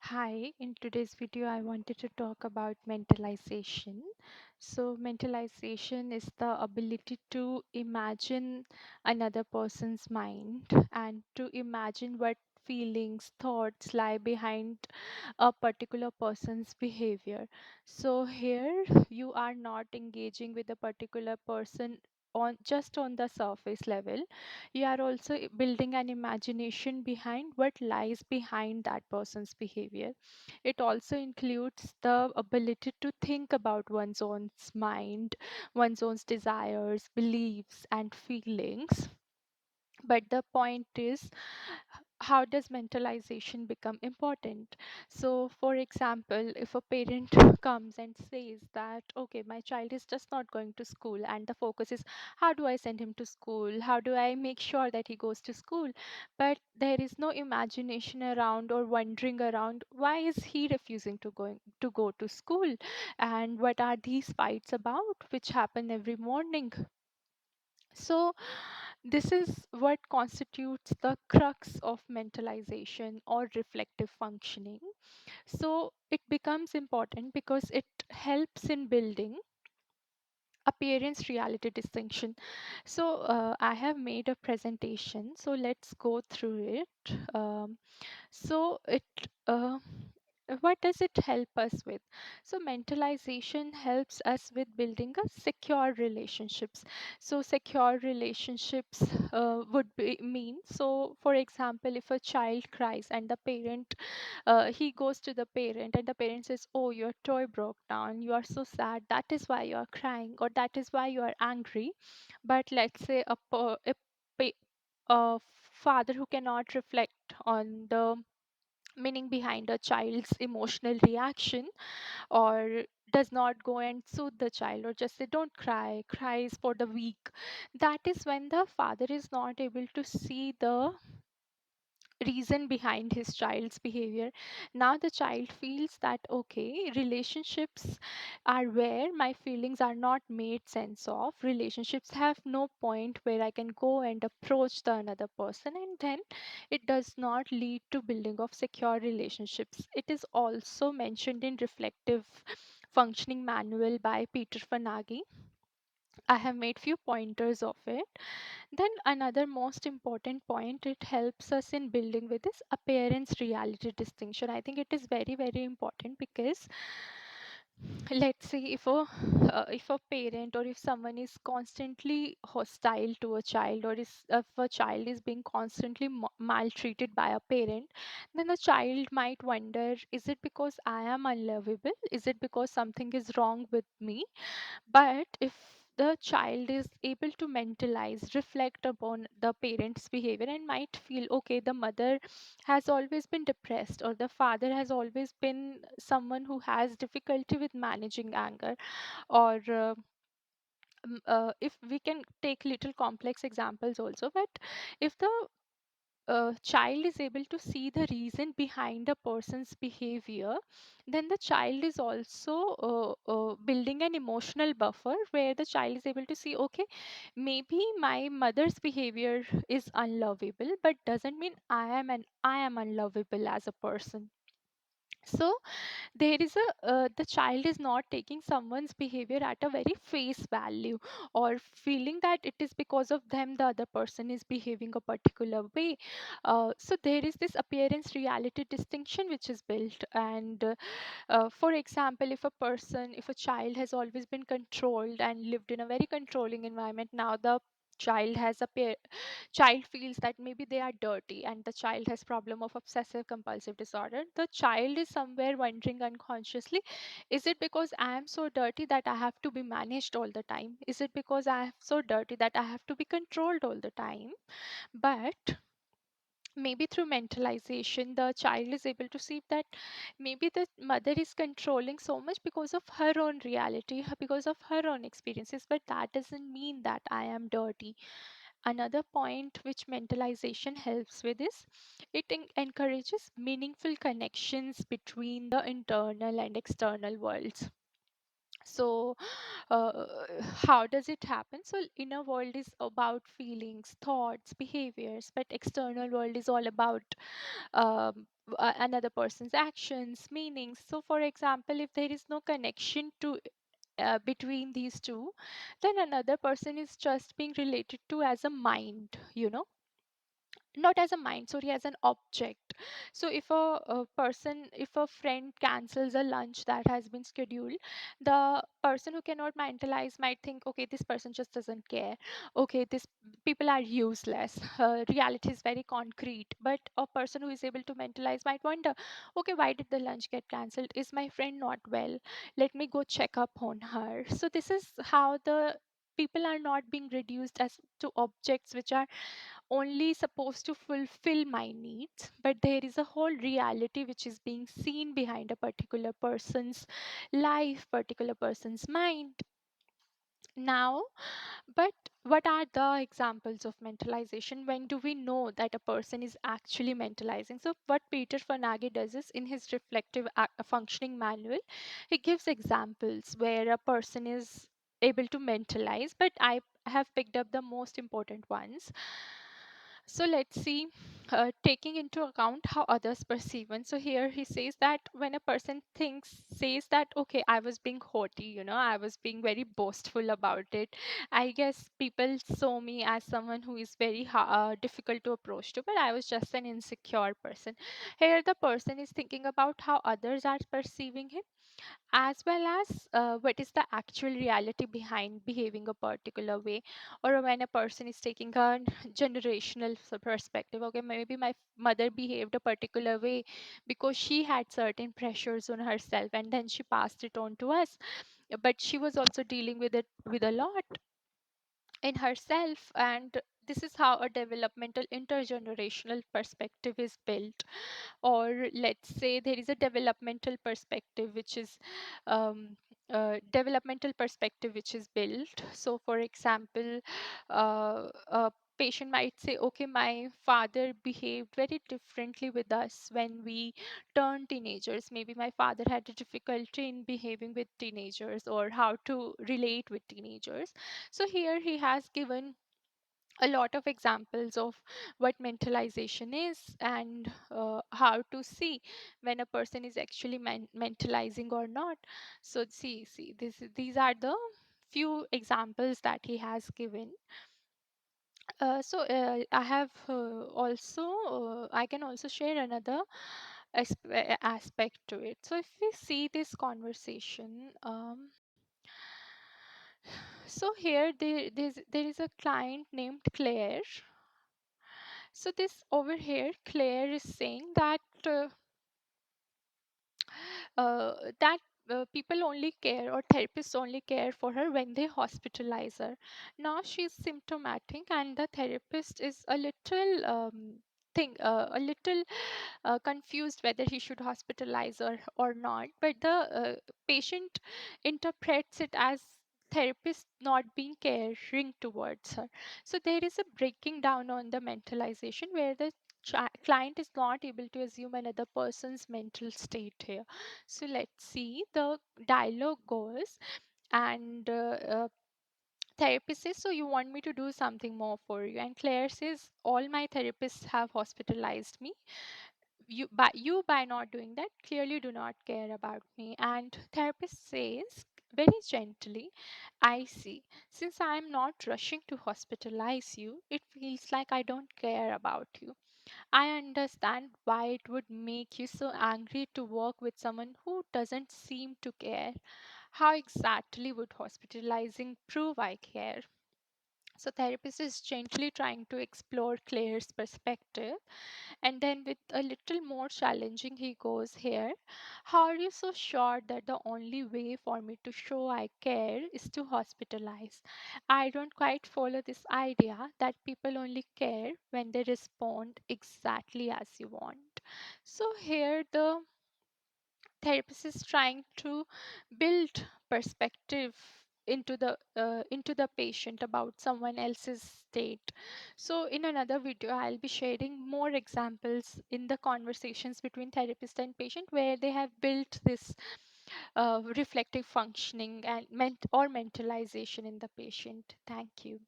Hi, in today's video, I wanted to talk about mentalization. So, mentalization is the ability to imagine another person's mind and to imagine what feelings, thoughts lie behind a particular person's behavior. So, here you are not engaging with a particular person on the surface level. You are also building an imagination behind what lies behind that person's behavior. It also includes the ability to think about one's own mind, one's own desires, beliefs, and feelings. But the point is, how does mentalization become important? So, for example, if a parent comes and says that, okay, my child is just not going to school, and the focus is, how do I send him to school? How do I make sure that he goes to school? But there is no imagination around or wondering around why is he refusing to go to school, and what are these fights about which happen every morning. So, this is what constitutes the crux of mentalization or reflective functioning. So, it becomes important because it helps in building appearance reality distinction. So, I have made a presentation. So, let's go through it. So it what does it help us with? So mentalization helps us with building a secure relationships. So secure relationships would be mean, so for example, if a child cries and the parent he goes to the parent and the parent says, oh, your toy broke down, you are so sad, that is why you are crying, or that is why you are angry. But let's say pa- a father who cannot reflect on the meaning behind a child's emotional reaction, or does not go and soothe the child, or just say don't cry, cries for the weak. That is when the father is not able to see the reason behind his child's behavior. Now the child feels that, okay, relationships are where my feelings are not made sense of. Relationships have no point where I can go and approach the another person, and then it does not lead to building of secure relationships. It is also mentioned in reflective functioning manual by Peter Fanagi. I have made few pointers of it. Then another most important point, it helps us in building with this appearance reality distinction. I think it is very very important because let's say if a parent or if someone is constantly hostile to a child, or if a child is being constantly maltreated by a parent, then the child might wonder, is it because I am unlovable? Is it because something is wrong with me? But if the child is able to mentalize, reflect upon the parent's behavior, and might feel, okay, the mother has always been depressed, or the father has always been someone who has difficulty with managing anger, or if we can take little complex examples also, but if the child is able to see the reason behind a person's behavior, then the child is also building an emotional buffer where the child is able to see, okay, maybe my mother's behavior is unlovable, but doesn't mean I am unlovable as a person. So there is a the child is not taking someone's behavior at a very face value, or feeling that it is because of them the other person is behaving a particular way. So there is this appearance reality distinction which is built. And for example, if a child has always been controlled and lived in a very controlling environment, now the child feels that maybe they are dirty, and the child has problem of obsessive compulsive disorder. The child is somewhere wondering unconsciously, is it because I am so dirty that I have to be managed all the time? Is it because I am so dirty that I have to be controlled all the time? But maybe through mentalization, the child is able to see that maybe the mother is controlling so much because of her own reality, because of her own experiences, but that doesn't mean that I am dirty. Another point which mentalization helps with is, it encourages meaningful connections between the internal and external worlds. So uh, how does it happen? So inner world is about feelings, thoughts, behaviors, but external world is all about another person's actions, meanings. So for example, if there is no connection to between these two, then another person is just being related to as a mind, not as a mind, sorry, as an object. So if a friend cancels a lunch that has been scheduled, the person who cannot mentalize might think, okay, this person just doesn't care, okay, this people are useless. Reality is very concrete, but a person who is able to mentalize might wonder, okay, why did the lunch get cancelled? Is my friend not well? Let me go check up on her. So this is how the people are not being reduced as to objects which are only supposed to fulfill my needs, but there is a whole reality which is being seen behind a particular person's life, particular person's mind. Now, but what are the examples of mentalization? When do we know that a person is actually mentalizing? So what Peter Fonagy does is, in his reflective functioning manual, he gives examples where a person is able to mentalize, but I have picked up the most important ones. So let's see, taking into account how others perceive one. So here he says that when a person says that, okay, I was being haughty, I was being very boastful about it. I guess people saw me as someone who is very difficult to approach to, but I was just an insecure person. Here the person is thinking about how others are perceiving him, as well as what is the actual reality behind behaving a particular way. Or when a person is taking a generational perspective, okay, maybe my mother behaved a particular way because she had certain pressures on herself and then she passed it on to us, but she was also dealing with it with a lot in herself. And this is how a developmental intergenerational perspective is built. Or let's say there is a developmental perspective which is built. So for example, a patient might say, okay, my father behaved very differently with us when we turned teenagers. Maybe my father had a difficulty in behaving with teenagers or how to relate with teenagers. So here he has given a lot of examples of what mentalization is, and how to see when a person is actually mentalizing or not. So these are the few examples that he has given. I have I can also share another aspect to it. So if we see this conversation, so here there is a client named Claire. So this over here, Claire is saying that that people only care, or therapists only care for her when they hospitalize her. Now she's symptomatic, and the therapist is a little confused whether he should hospitalize her or not. But the patient interprets it as therapist not being caring towards her. So there is a breaking down on the mentalization where the client is not able to assume another person's mental state here. So let's see, the dialogue goes, and therapist says, so you want me to do something more for you? And Claire says, all my therapists have hospitalized me. You by not doing that clearly do not care about me. And therapist says very gently, I see, since I am not rushing to hospitalize you, it feels like I don't care about you. I understand why it would make you so angry to work with someone who doesn't seem to care. How exactly would hospitalizing prove I care? So therapist is gently trying to explore Claire's perspective, and then with a little more challenging he goes here. How are you so sure that the only way for me to show I care is to hospitalize? I don't quite follow this idea that people only care when they respond exactly as you want. So here the therapist is trying to build perspective into the patient about someone else's state. So in another video I'll be sharing more examples in the conversations between therapist and patient where they have built this reflective functioning and mentalization in the patient. Thank you.